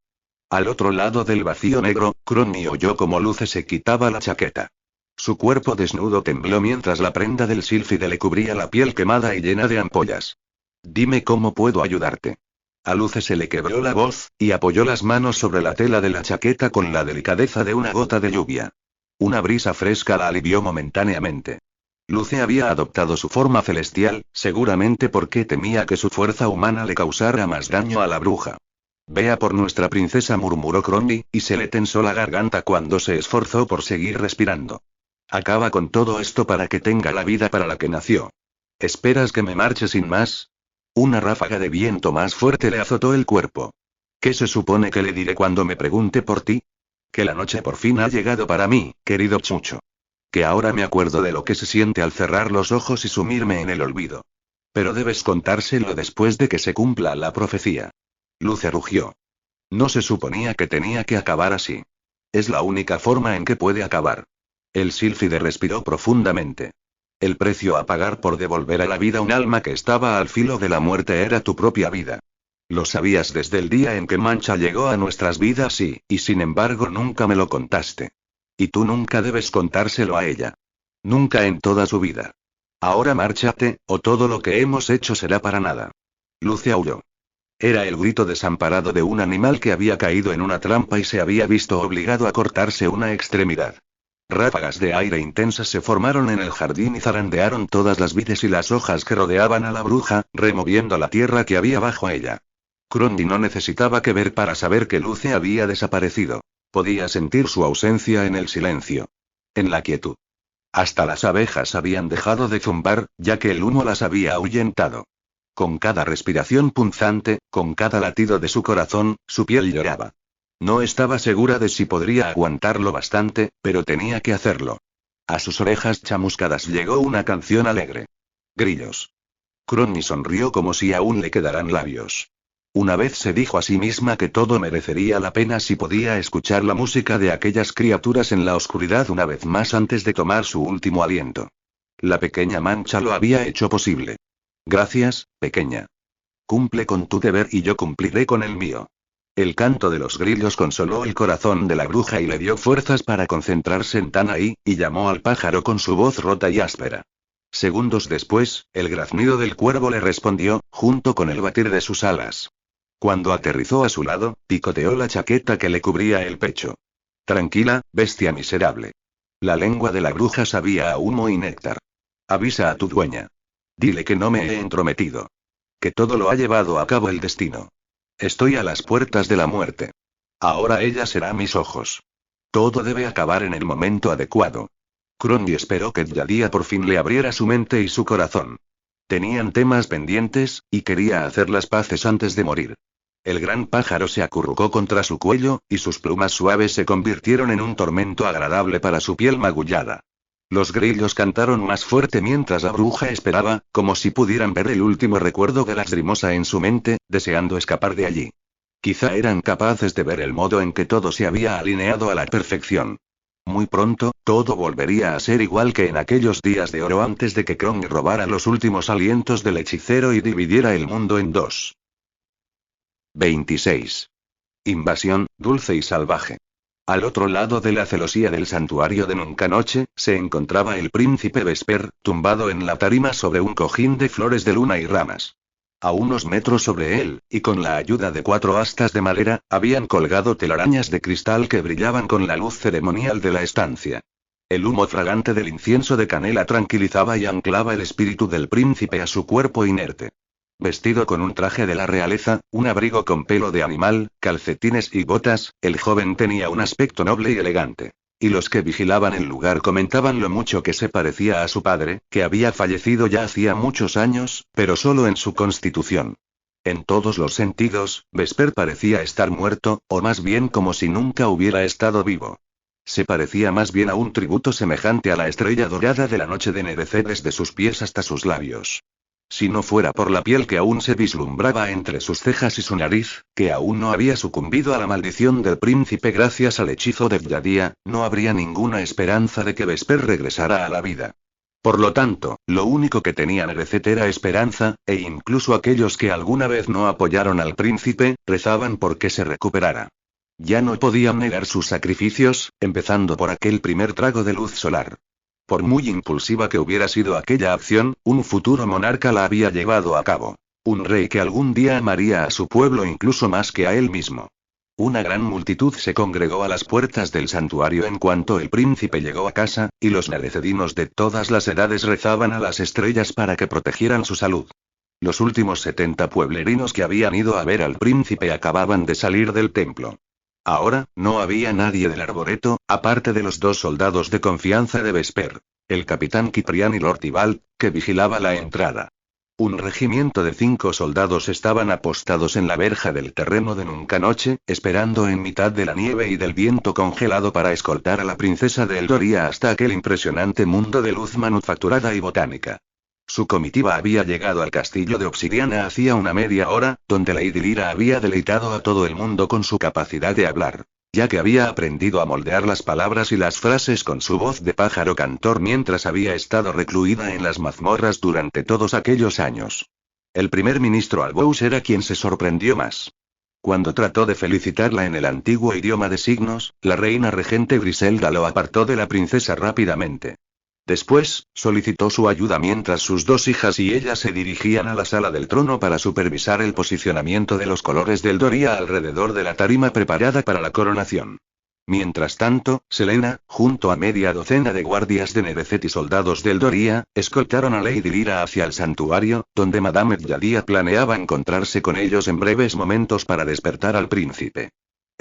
Al otro lado del vacío negro, Crony oyó como Luce se quitaba la chaqueta. Su cuerpo desnudo tembló mientras la prenda del sílfide le cubría la piel quemada y llena de ampollas. Dime cómo puedo ayudarte. A Luce se le quebró la voz, y apoyó las manos sobre la tela de la chaqueta con la delicadeza de una gota de lluvia. Una brisa fresca la alivió momentáneamente. Luce había adoptado su forma celestial, seguramente porque temía que su fuerza humana le causara más daño a la bruja. Vea por nuestra princesa, murmuró Crony, y se le tensó la garganta cuando se esforzó por seguir respirando. Acaba con todo esto para que tenga la vida para la que nació. ¿Esperas que me marche sin más? Una ráfaga de viento más fuerte le azotó el cuerpo. ¿Qué se supone que le diré cuando me pregunte por ti? Que la noche por fin ha llegado para mí, querido Chucho. Que ahora me acuerdo de lo que se siente al cerrar los ojos y sumirme en el olvido. Pero debes contárselo después de que se cumpla la profecía. Luce rugió. No se suponía que tenía que acabar así. Es la única forma en que puede acabar. El sílfide respiró profundamente. El precio a pagar por devolver a la vida un alma que estaba al filo de la muerte era tu propia vida. Lo sabías desde el día en que Mancha llegó a nuestras vidas y sin embargo nunca me lo contaste. Y tú nunca debes contárselo a ella. Nunca en toda su vida. Ahora márchate, o todo lo que hemos hecho será para nada. Luce aulló. Era el grito desamparado de un animal que había caído en una trampa y se había visto obligado a cortarse una extremidad. Ráfagas de aire intensas se formaron en el jardín y zarandearon todas las vides y las hojas que rodeaban a la bruja, removiendo la tierra que había bajo ella. Crony no necesitaba que ver para saber que Luce había desaparecido. Podía sentir su ausencia en el silencio. En la quietud. Hasta las abejas habían dejado de zumbar, ya que el humo las había ahuyentado. Con cada respiración punzante, con cada latido de su corazón, su piel lloraba. No estaba segura de si podría aguantarlo bastante, pero tenía que hacerlo. A sus orejas chamuscadas llegó una canción alegre. Grillos. Crony sonrió como si aún le quedaran labios. Una vez se dijo a sí misma que todo merecería la pena si podía escuchar la música de aquellas criaturas en la oscuridad una vez más antes de tomar su último aliento. La pequeña mancha lo había hecho posible. Gracias, pequeña. Cumple con tu deber y yo cumpliré con el mío. El canto de los grillos consoló el corazón de la bruja y le dio fuerzas para concentrarse en Tanaí, y llamó al pájaro con su voz rota y áspera. Segundos después, el graznido del cuervo le respondió, junto con el batir de sus alas. Cuando aterrizó a su lado, picoteó la chaqueta que le cubría el pecho. Tranquila, bestia miserable. La lengua de la bruja sabía a humo y néctar. Avisa a tu dueña. Dile que no me he entrometido. Que todo lo ha llevado a cabo el destino. Estoy a las puertas de la muerte. Ahora ella será mis ojos. Todo debe acabar en el momento adecuado. Crowny esperó que Yadia por fin le abriera su mente y su corazón. Tenían temas pendientes, y quería hacer las paces antes de morir. El gran pájaro se acurrucó contra su cuello, y sus plumas suaves se convirtieron en un tormento agradable para su piel magullada. Los grillos cantaron más fuerte mientras la bruja esperaba, como si pudieran ver el último recuerdo de la Lagrimosa en su mente, deseando escapar de allí. Quizá eran capaces de ver el modo en que todo se había alineado a la perfección. Muy pronto, todo volvería a ser igual que en aquellos días de oro antes de que Crowny robara los últimos alientos del hechicero y dividiera el mundo en dos. 26. Invasión, dulce y salvaje. Al otro lado de la celosía del santuario de Nunca Noche, se encontraba el príncipe Vesper, tumbado en la tarima sobre un cojín de flores de luna y ramas. A unos metros sobre él, y con la ayuda de 4 astas de madera, habían colgado telarañas de cristal que brillaban con la luz ceremonial de la estancia. El humo fragante del incienso de canela tranquilizaba y anclaba el espíritu del príncipe a su cuerpo inerte. Vestido con un traje de la realeza, un abrigo con pelo de animal, calcetines y botas, el joven tenía un aspecto noble y elegante. Y los que vigilaban el lugar comentaban lo mucho que se parecía a su padre, que había fallecido ya hacía muchos años, pero solo en su constitución. En todos los sentidos, Vesper parecía estar muerto, o más bien como si nunca hubiera estado vivo. Se parecía más bien a un tributo semejante a la estrella dorada de la noche de Nerecé desde sus pies hasta sus labios. Si no fuera por la piel que aún se vislumbraba entre sus cejas y su nariz, que aún no había sucumbido a la maldición del príncipe gracias al hechizo de Yadia, no habría ninguna esperanza de que Vesper regresara a la vida. Por lo tanto, lo único que tenía Nerecet era esperanza, e incluso aquellos que alguna vez no apoyaron al príncipe, rezaban por que se recuperara. Ya no podían negar sus sacrificios, empezando por aquel primer trago de luz solar. Por muy impulsiva que hubiera sido aquella acción, un futuro monarca la había llevado a cabo. Un rey que algún día amaría a su pueblo incluso más que a él mismo. Una gran multitud se congregó a las puertas del santuario en cuanto el príncipe llegó a casa, y los nerecedinos de todas las edades rezaban a las estrellas para que protegieran su salud. Los últimos 70 pueblerinos que habían ido a ver al príncipe acababan de salir del templo. Ahora, no había nadie del arboreto, aparte de los 2 soldados de confianza de Vesper, el capitán Ciprián y Lord Tybalt, que vigilaba la entrada. Un regimiento de 5 soldados estaban apostados en la verja del terreno de Nunca Noche, esperando en mitad de la nieve y del viento congelado para escoltar a la princesa de Eldoria hasta aquel impresionante mundo de luz manufacturada y botánica. Su comitiva había llegado al castillo de obsidiana hacía una media hora, donde Lady Lyra había deleitado a todo el mundo con su capacidad de hablar, ya que había aprendido a moldear las palabras y las frases con su voz de pájaro cantor mientras había estado recluida en las mazmorras durante todos aquellos años. El primer ministro Albous era quien se sorprendió más. Cuando trató de felicitarla en el antiguo idioma de signos, la reina regente Griselda lo apartó de la princesa rápidamente. Después, solicitó su ayuda mientras sus 2 hijas y ella se dirigían a la sala del trono para supervisar el posicionamiento de los colores del Doria alrededor de la tarima preparada para la coronación. Mientras tanto, Selena, junto a media docena de guardias de Nerecet y soldados del Doria, escoltaron a Lady Lyra hacia el santuario, donde Madame Yadia planeaba encontrarse con ellos en breves momentos para despertar al príncipe.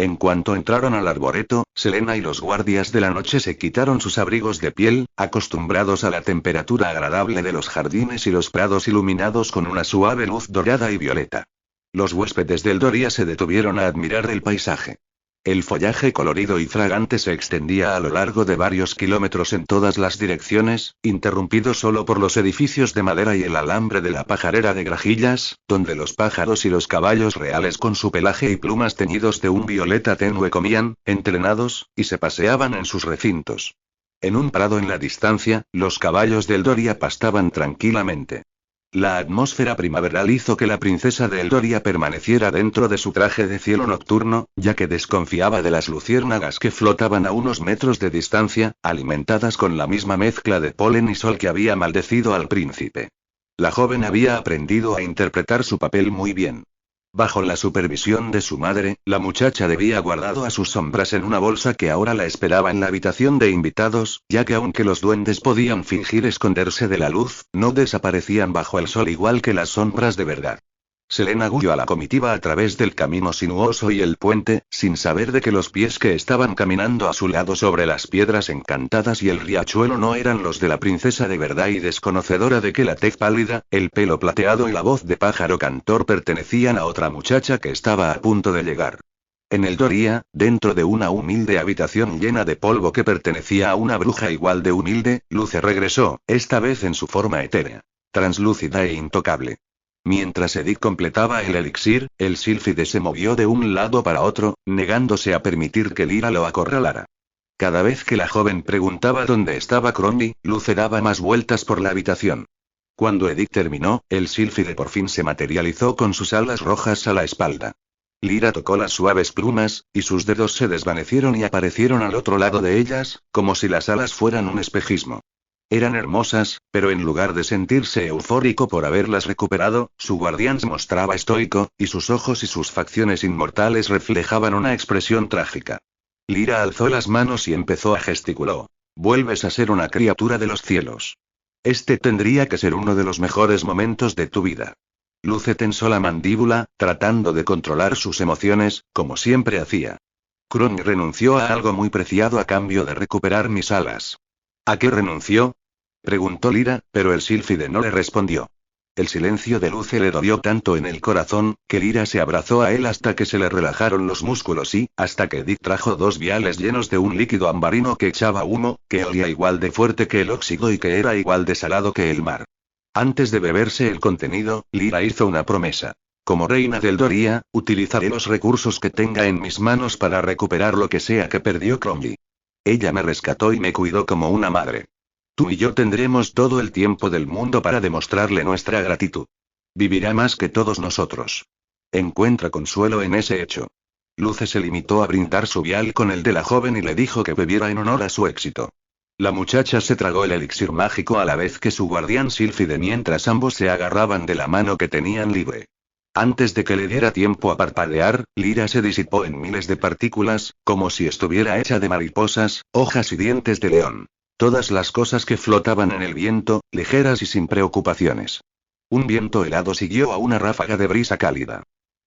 En cuanto entraron al arboreto, Selena y los guardias de la noche se quitaron sus abrigos de piel, acostumbrados a la temperatura agradable de los jardines y los prados iluminados con una suave luz dorada y violeta. Los huéspedes del Doria se detuvieron a admirar el paisaje. El follaje colorido y fragante se extendía a lo largo de varios kilómetros en todas las direcciones, interrumpido solo por los edificios de madera y el alambre de la pajarera de Grajillas, donde los pájaros y los caballos reales con su pelaje y plumas teñidos de un violeta tenue comían, entrenados, y se paseaban en sus recintos. En un prado en la distancia, los caballos del Doria pastaban tranquilamente. La atmósfera primaveral hizo que la princesa de Eldoria permaneciera dentro de su traje de cielo nocturno, ya que desconfiaba de las luciérnagas que flotaban a unos metros de distancia, alimentadas con la misma mezcla de polen y sol que había maldecido al príncipe. La joven había aprendido a interpretar su papel muy bien. Bajo la supervisión de su madre, la muchacha debía guardado a sus sombras en una bolsa que ahora la esperaba en la habitación de invitados, ya que aunque los duendes podían fingir esconderse de la luz, no desaparecían bajo el sol igual que las sombras de verdad. Selena guió a la comitiva a través del camino sinuoso y el puente, sin saber de que los pies que estaban caminando a su lado sobre las piedras encantadas y el riachuelo no eran los de la princesa de verdad y desconocedora de que la tez pálida, el pelo plateado y la voz de pájaro cantor pertenecían a otra muchacha que estaba a punto de llegar. En el Doria, dentro de una humilde habitación llena de polvo que pertenecía a una bruja igual de humilde, Luce regresó, esta vez en su forma etérea, translúcida e intocable. Mientras Edith completaba el elixir, el sílfide se movió de un lado para otro, negándose a permitir que Lyra lo acorralara. Cada vez que la joven preguntaba dónde estaba Cromby, Luce daba más vueltas por la habitación. Cuando Edith terminó, el sílfide por fin se materializó con sus alas rojas a la espalda. Lyra tocó las suaves plumas, y sus dedos se desvanecieron y aparecieron al otro lado de ellas, como si las alas fueran un espejismo. Eran hermosas, pero en lugar de sentirse eufórico por haberlas recuperado, su guardián se mostraba estoico, y sus ojos y sus facciones inmortales reflejaban una expresión trágica. Lyra alzó las manos y empezó a gesticular. Vuelves a ser una criatura de los cielos. Este tendría que ser uno de los mejores momentos de tu vida. Luce tensó la mandíbula, tratando de controlar sus emociones, como siempre hacía. Cromby renunció a algo muy preciado a cambio de recuperar mis alas. ¿A qué renunció? Preguntó Lyra, pero el sílfide no le respondió. El silencio de Luce le dolió tanto en el corazón, que Lyra se abrazó a él hasta que se le relajaron los músculos y, hasta que Dick trajo 2 viales llenos de un líquido ambarino que echaba humo, que olía igual de fuerte que el óxido y que era igual de salado que el mar. Antes de beberse el contenido, Lyra hizo una promesa. Como reina del Doria, utilizaré los recursos que tenga en mis manos para recuperar lo que sea que perdió Cromby. Ella me rescató y me cuidó como una madre. Tú y yo tendremos todo el tiempo del mundo para demostrarle nuestra gratitud. Vivirá más que todos nosotros. Encuentra consuelo en ese hecho. Luce se limitó a brindar su vial con el de la joven y le dijo que bebiera en honor a su éxito. La muchacha se tragó el elixir mágico a la vez que su guardián sílfide mientras ambos se agarraban de la mano que tenían libre. Antes de que le diera tiempo a parpadear, Lyra se disipó en miles de partículas, como si estuviera hecha de mariposas, hojas y dientes de león. Todas las cosas que flotaban en el viento, ligeras y sin preocupaciones. Un viento helado siguió a una ráfaga de brisa cálida.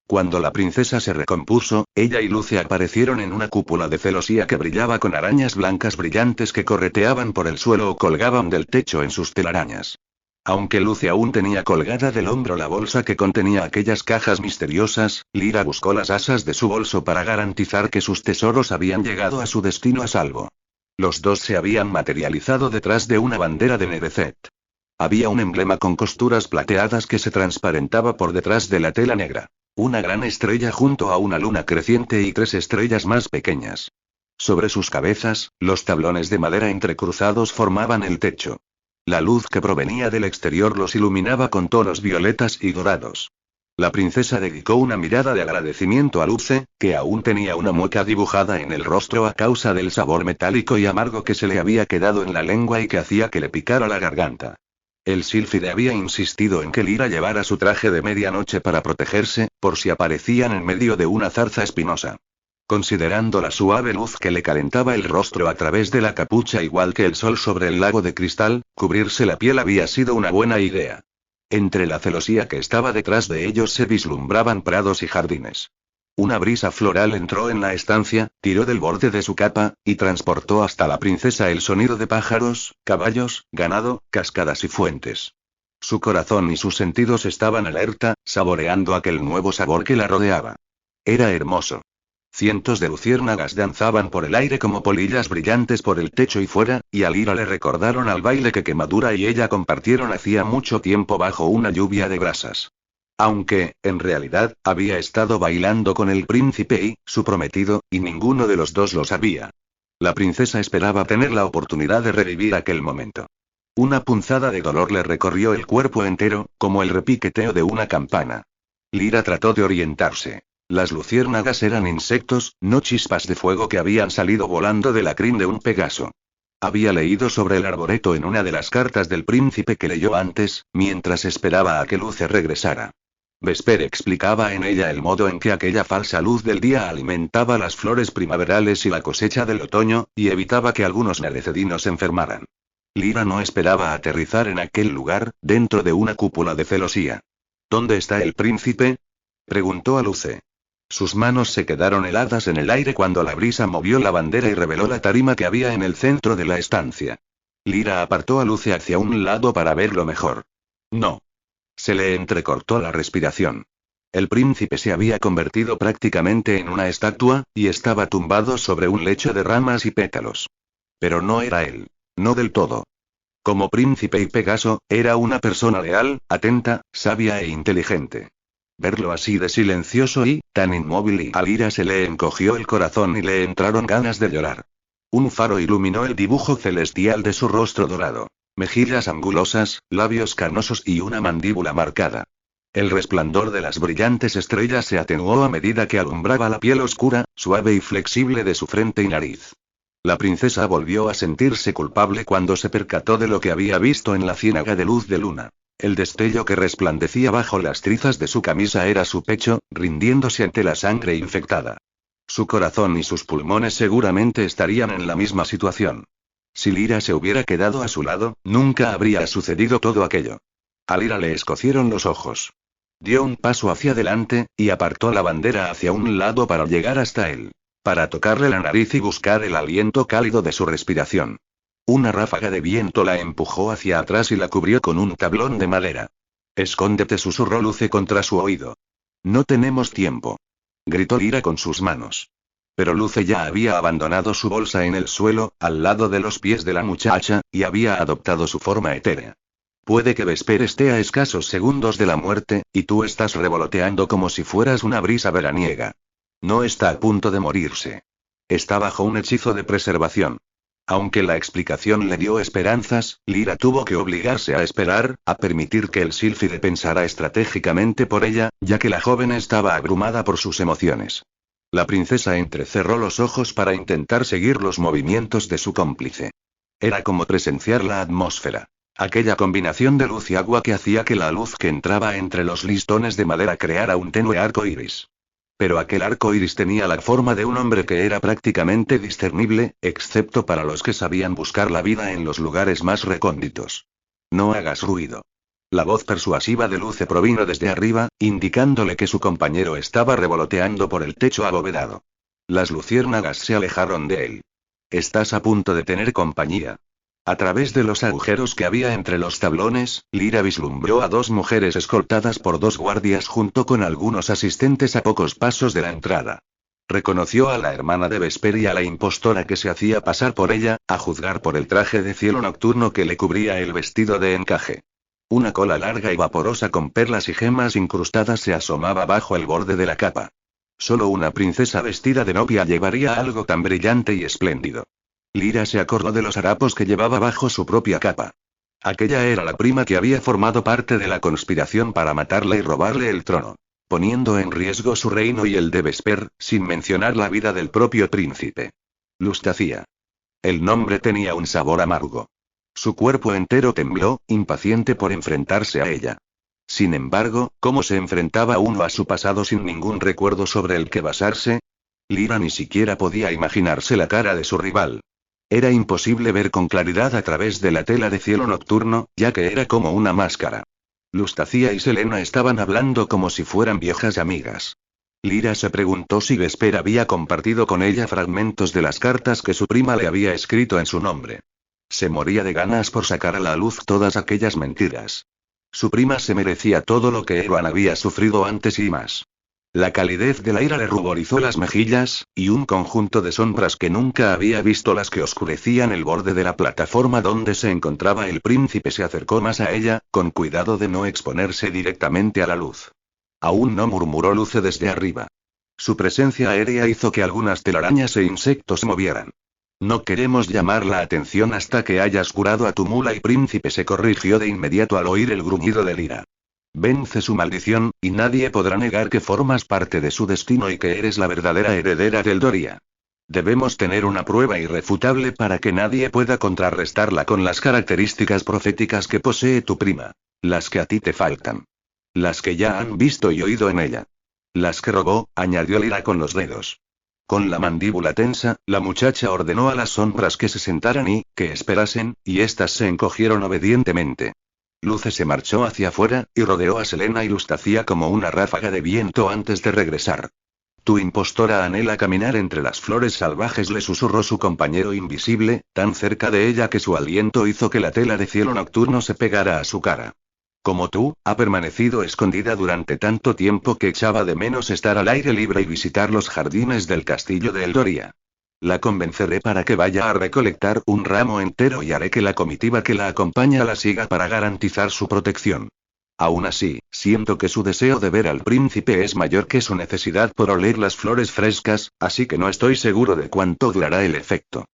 Cuando la princesa se recompuso, ella y Luce aparecieron en una cúpula de celosía que brillaba con arañas blancas brillantes que correteaban por el suelo o colgaban del techo en sus telarañas. Aunque Luce aún tenía colgada del hombro la bolsa que contenía aquellas cajas misteriosas, Lyra buscó las asas de su bolso para garantizar que sus tesoros habían llegado a su destino a salvo. Los dos se habían materializado detrás de una bandera de Nevezet. Había un emblema con costuras plateadas que se transparentaba por detrás de la tela negra. Una gran estrella junto a una luna creciente y 3 estrellas más pequeñas. Sobre sus cabezas, los tablones de madera entrecruzados formaban el techo. La luz que provenía del exterior los iluminaba con tonos violetas y dorados. La princesa dedicó una mirada de agradecimiento a Luce, que aún tenía una mueca dibujada en el rostro a causa del sabor metálico y amargo que se le había quedado en la lengua y que hacía que le picara la garganta. El sílfide había insistido en que Lyra llevara su traje de medianoche para protegerse, por si aparecían en medio de una zarza espinosa. Considerando la suave luz que le calentaba el rostro a través de la capucha igual que el sol sobre el lago de cristal, cubrirse la piel había sido una buena idea. Entre la celosía que estaba detrás de ellos se vislumbraban prados y jardines. Una brisa floral entró en la estancia, tiró del borde de su capa, y transportó hasta la princesa el sonido de pájaros, caballos, ganado, cascadas y fuentes. Su corazón y sus sentidos estaban alerta, saboreando aquel nuevo sabor que la rodeaba. Era hermoso. Cientos de luciérnagas danzaban por el aire como polillas brillantes por el techo y fuera, y a Lyra le recordaron al baile que Quemadura y ella compartieron hacía mucho tiempo bajo una lluvia de brasas. Aunque, en realidad, había estado bailando con el príncipe y, su prometido, y ninguno de los dos lo sabía. La princesa esperaba tener la oportunidad de revivir aquel momento. Una punzada de dolor le recorrió el cuerpo entero, como el repiqueteo de una campana. Lyra trató de orientarse. Las luciérnagas eran insectos, no chispas de fuego que habían salido volando de la crin de un Pegaso. Había leído sobre el arboreto en una de las cartas del príncipe que leyó antes, mientras esperaba a que Luce regresara. Vesper explicaba en ella el modo en que aquella falsa luz del día alimentaba las flores primaverales y la cosecha del otoño, y evitaba que algunos nerecedinos se enfermaran. Lyra no esperaba aterrizar en aquel lugar, dentro de una cúpula de celosía. ¿Dónde está el príncipe?, preguntó a Luce. Sus manos se quedaron heladas en el aire cuando la brisa movió la bandera y reveló la tarima que había en el centro de la estancia. Lyra apartó a Luce hacia un lado para verlo mejor. No. Se le entrecortó la respiración. El príncipe se había convertido prácticamente en una estatua, y estaba tumbado sobre un lecho de ramas y pétalos. Pero no era él. No del todo. Como príncipe y Pegaso, era una persona leal, atenta, sabia e inteligente. Verlo así de silencioso y, tan inmóvil, y a Lyra se le encogió el corazón y le entraron ganas de llorar. Un faro iluminó el dibujo celestial de su rostro dorado. Mejillas angulosas, labios carnosos y una mandíbula marcada. El resplandor de las brillantes estrellas se atenuó a medida que alumbraba la piel oscura, suave y flexible de su frente y nariz. La princesa volvió a sentirse culpable cuando se percató de lo que había visto en la ciénaga de luz de luna. El destello que resplandecía bajo las trizas de su camisa era su pecho, rindiéndose ante la sangre infectada. Su corazón y sus pulmones seguramente estarían en la misma situación. Si Lyra se hubiera quedado a su lado, nunca habría sucedido todo aquello. A Lyra le escocieron los ojos. Dio un paso hacia adelante, y apartó la bandera hacia un lado para llegar hasta él. Para tocarle la nariz y buscar el aliento cálido de su respiración. Una ráfaga de viento la empujó hacia atrás y la cubrió con un tablón de madera. Escóndete, susurró Luce contra su oído. No tenemos tiempo. Gritó Lyra con sus manos. Pero Luce ya había abandonado su bolsa en el suelo, al lado de los pies de la muchacha, y había adoptado su forma etérea. Puede que Vesper esté a escasos segundos de la muerte, y tú estás revoloteando como si fueras una brisa veraniega. No está a punto de morirse. Está bajo un hechizo de preservación. Aunque la explicación le dio esperanzas, Lyra tuvo que obligarse a esperar, a permitir que el sílfide pensara estratégicamente por ella, ya que la joven estaba abrumada por sus emociones. La princesa entrecerró los ojos para intentar seguir los movimientos de su cómplice. Era como presenciar la atmósfera. Aquella combinación de luz y agua que hacía que la luz que entraba entre los listones de madera creara un tenue arco iris. Pero aquel arco iris tenía la forma de un hombre que era prácticamente discernible, excepto para los que sabían buscar la vida en los lugares más recónditos. No hagas ruido. La voz persuasiva de Luce provino desde arriba, indicándole que su compañero estaba revoloteando por el techo abovedado. Las luciérnagas se alejaron de él. Estás a punto de tener compañía. A través de los agujeros que había entre los tablones, Lyra vislumbró a dos mujeres escoltadas por dos guardias junto con algunos asistentes a pocos pasos de la entrada. Reconoció a la hermana de Vesper y a la impostora que se hacía pasar por ella, a juzgar por el traje de cielo nocturno que le cubría el vestido de encaje. Una cola larga y vaporosa con perlas y gemas incrustadas se asomaba bajo el borde de la capa. Solo una princesa vestida de novia llevaría algo tan brillante y espléndido. Lyra se acordó de los harapos que llevaba bajo su propia capa. Aquella era la prima que había formado parte de la conspiración para matarla y robarle el trono, poniendo en riesgo su reino y el de Vesper, sin mencionar la vida del propio príncipe. Lustacia. El nombre tenía un sabor amargo. Su cuerpo entero tembló, impaciente por enfrentarse a ella. Sin embargo, ¿cómo se enfrentaba uno a su pasado sin ningún recuerdo sobre el que basarse? Lyra ni siquiera podía imaginarse la cara de su rival. Era imposible ver con claridad a través de la tela de cielo nocturno, ya que era como una máscara. Lustacia y Selena estaban hablando como si fueran viejas amigas. Lyra se preguntó si Vesper había compartido con ella fragmentos de las cartas que su prima le había escrito en su nombre. Se moría de ganas por sacar a la luz todas aquellas mentiras. Su prima se merecía todo lo que Eruan había sufrido antes y más. La calidez de la ira le ruborizó las mejillas, y un conjunto de sombras que nunca había visto, las que oscurecían el borde de la plataforma donde se encontraba el príncipe, se acercó más a ella, con cuidado de no exponerse directamente a la luz. Aún no, murmuró Luce desde arriba. Su presencia aérea hizo que algunas telarañas e insectos se movieran. No queremos llamar la atención hasta que hayas curado a tu mula. Y príncipe se corrigió de inmediato al oír el gruñido de Lyra. Vence su maldición, y nadie podrá negar que formas parte de su destino y que eres la verdadera heredera del Doria. Debemos tener una prueba irrefutable para que nadie pueda contrarrestarla con las características proféticas que posee tu prima. Las que a ti te faltan. Las que ya han visto y oído en ella. Las que robó, añadió Lyra con los dedos. Con la mandíbula tensa, la muchacha ordenó a las sombras que se sentaran y, que esperasen, y éstas se encogieron obedientemente. Luce se marchó hacia afuera, y rodeó a Selena y Lustacia como una ráfaga de viento antes de regresar. Tu impostora anhela caminar entre las flores salvajes, le susurró su compañero invisible, tan cerca de ella que su aliento hizo que la tela de cielo nocturno se pegara a su cara. Como tú, ha permanecido escondida durante tanto tiempo que echaba de menos estar al aire libre y visitar los jardines del castillo de Eldoria. La convenceré para que vaya a recolectar un ramo entero y haré que la comitiva que la acompaña la siga para garantizar su protección. Aún así, siento que su deseo de ver al príncipe es mayor que su necesidad por oler las flores frescas, así que no estoy seguro de cuánto durará el efecto.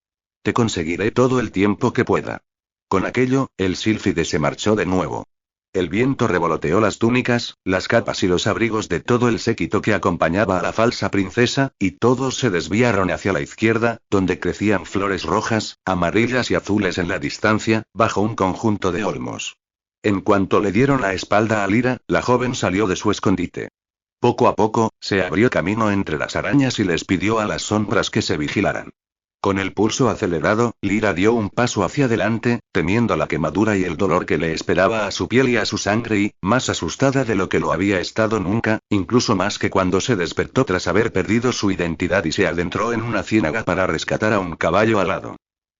Te conseguiré todo el tiempo que pueda. Con aquello, el sílfide se marchó de nuevo. El viento revoloteó las túnicas, las capas y los abrigos de todo el séquito que acompañaba a la falsa princesa, y todos se desviaron hacia la izquierda, donde crecían flores rojas, amarillas y azules en la distancia, bajo un conjunto de olmos. En cuanto le dieron la espalda a Lyra, la joven salió de su escondite. Poco a poco, se abrió camino entre las arañas y les pidió a las sombras que se vigilaran. Con el pulso acelerado, Lyra dio un paso hacia adelante, temiendo la quemadura y el dolor que le esperaba a su piel y a su sangre y, más asustada de lo que lo había estado nunca, incluso más que cuando se despertó tras haber perdido su identidad y se adentró en una ciénaga para rescatar a un caballo alado.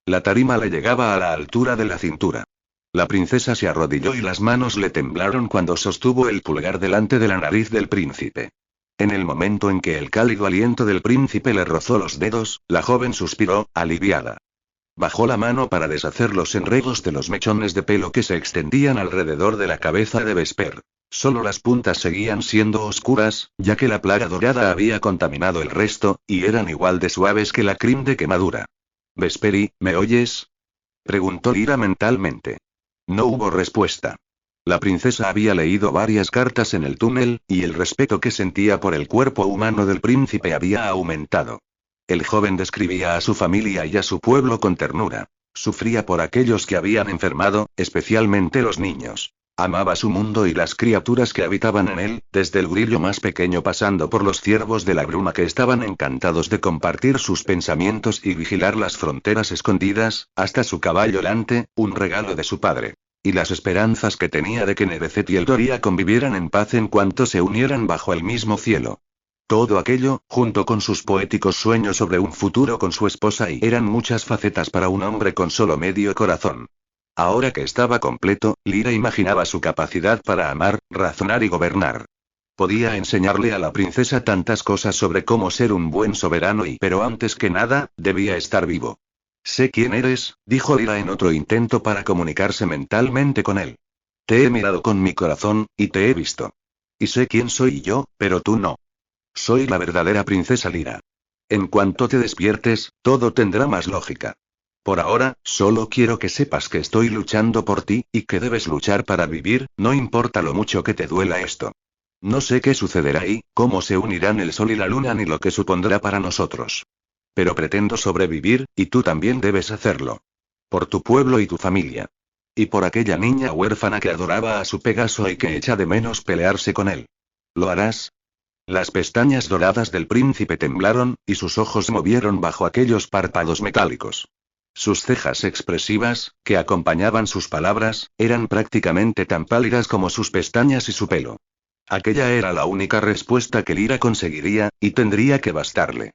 La tarima le llegaba a la altura de la cintura. La princesa se arrodilló y las manos le temblaron cuando sostuvo el pulgar delante de la nariz del príncipe. En el momento en que el cálido aliento del príncipe le rozó los dedos, la joven suspiró, aliviada. Bajó la mano para deshacer los enredos de los mechones de pelo que se extendían alrededor de la cabeza de Vesper. Solo las puntas seguían siendo oscuras, ya que la plaga dorada había contaminado el resto, y eran igual de suaves que la crin de quemadura. «Vesperi, ¿me oyes?», preguntó Lyra mentalmente. No hubo respuesta. La princesa había leído varias cartas en el túnel, y el respeto que sentía por el cuerpo humano del príncipe había aumentado. El joven describía a su familia y a su pueblo con ternura. Sufría por aquellos que habían enfermado, especialmente los niños. Amaba su mundo y las criaturas que habitaban en él, desde el grillo más pequeño pasando por los ciervos de la bruma que estaban encantados de compartir sus pensamientos y vigilar las fronteras escondidas, hasta su caballo Lante, un regalo de su padre. Y las esperanzas que tenía de que Nerecet y Eldoria convivieran en paz en cuanto se unieran bajo el mismo cielo. Todo aquello, junto con sus poéticos sueños sobre un futuro con su esposa, y eran muchas facetas para un hombre con solo medio corazón. Ahora que estaba completo, Lyra imaginaba su capacidad para amar, razonar y gobernar. Podía enseñarle a la princesa tantas cosas sobre cómo ser un buen soberano pero antes que nada, debía estar vivo. «Sé quién eres», dijo Lyra en otro intento para comunicarse mentalmente con él. «Te he mirado con mi corazón, y te he visto. Y sé quién soy yo, pero tú no. Soy la verdadera princesa Lyra. En cuanto te despiertes, todo tendrá más lógica. Por ahora, solo quiero que sepas que estoy luchando por ti, y que debes luchar para vivir, no importa lo mucho que te duela esto. No sé qué sucederá y cómo se unirán el sol y la luna ni lo que supondrá para nosotros. Pero pretendo sobrevivir, y tú también debes hacerlo. Por tu pueblo y tu familia. Y por aquella niña huérfana que adoraba a su Pegaso y que echa de menos pelearse con él. ¿Lo harás?». Las pestañas doradas del príncipe temblaron, y sus ojos se movieron bajo aquellos párpados metálicos. Sus cejas expresivas, que acompañaban sus palabras, eran prácticamente tan pálidas como sus pestañas y su pelo. Aquella era la única respuesta que Lyra conseguiría, y tendría que bastarle.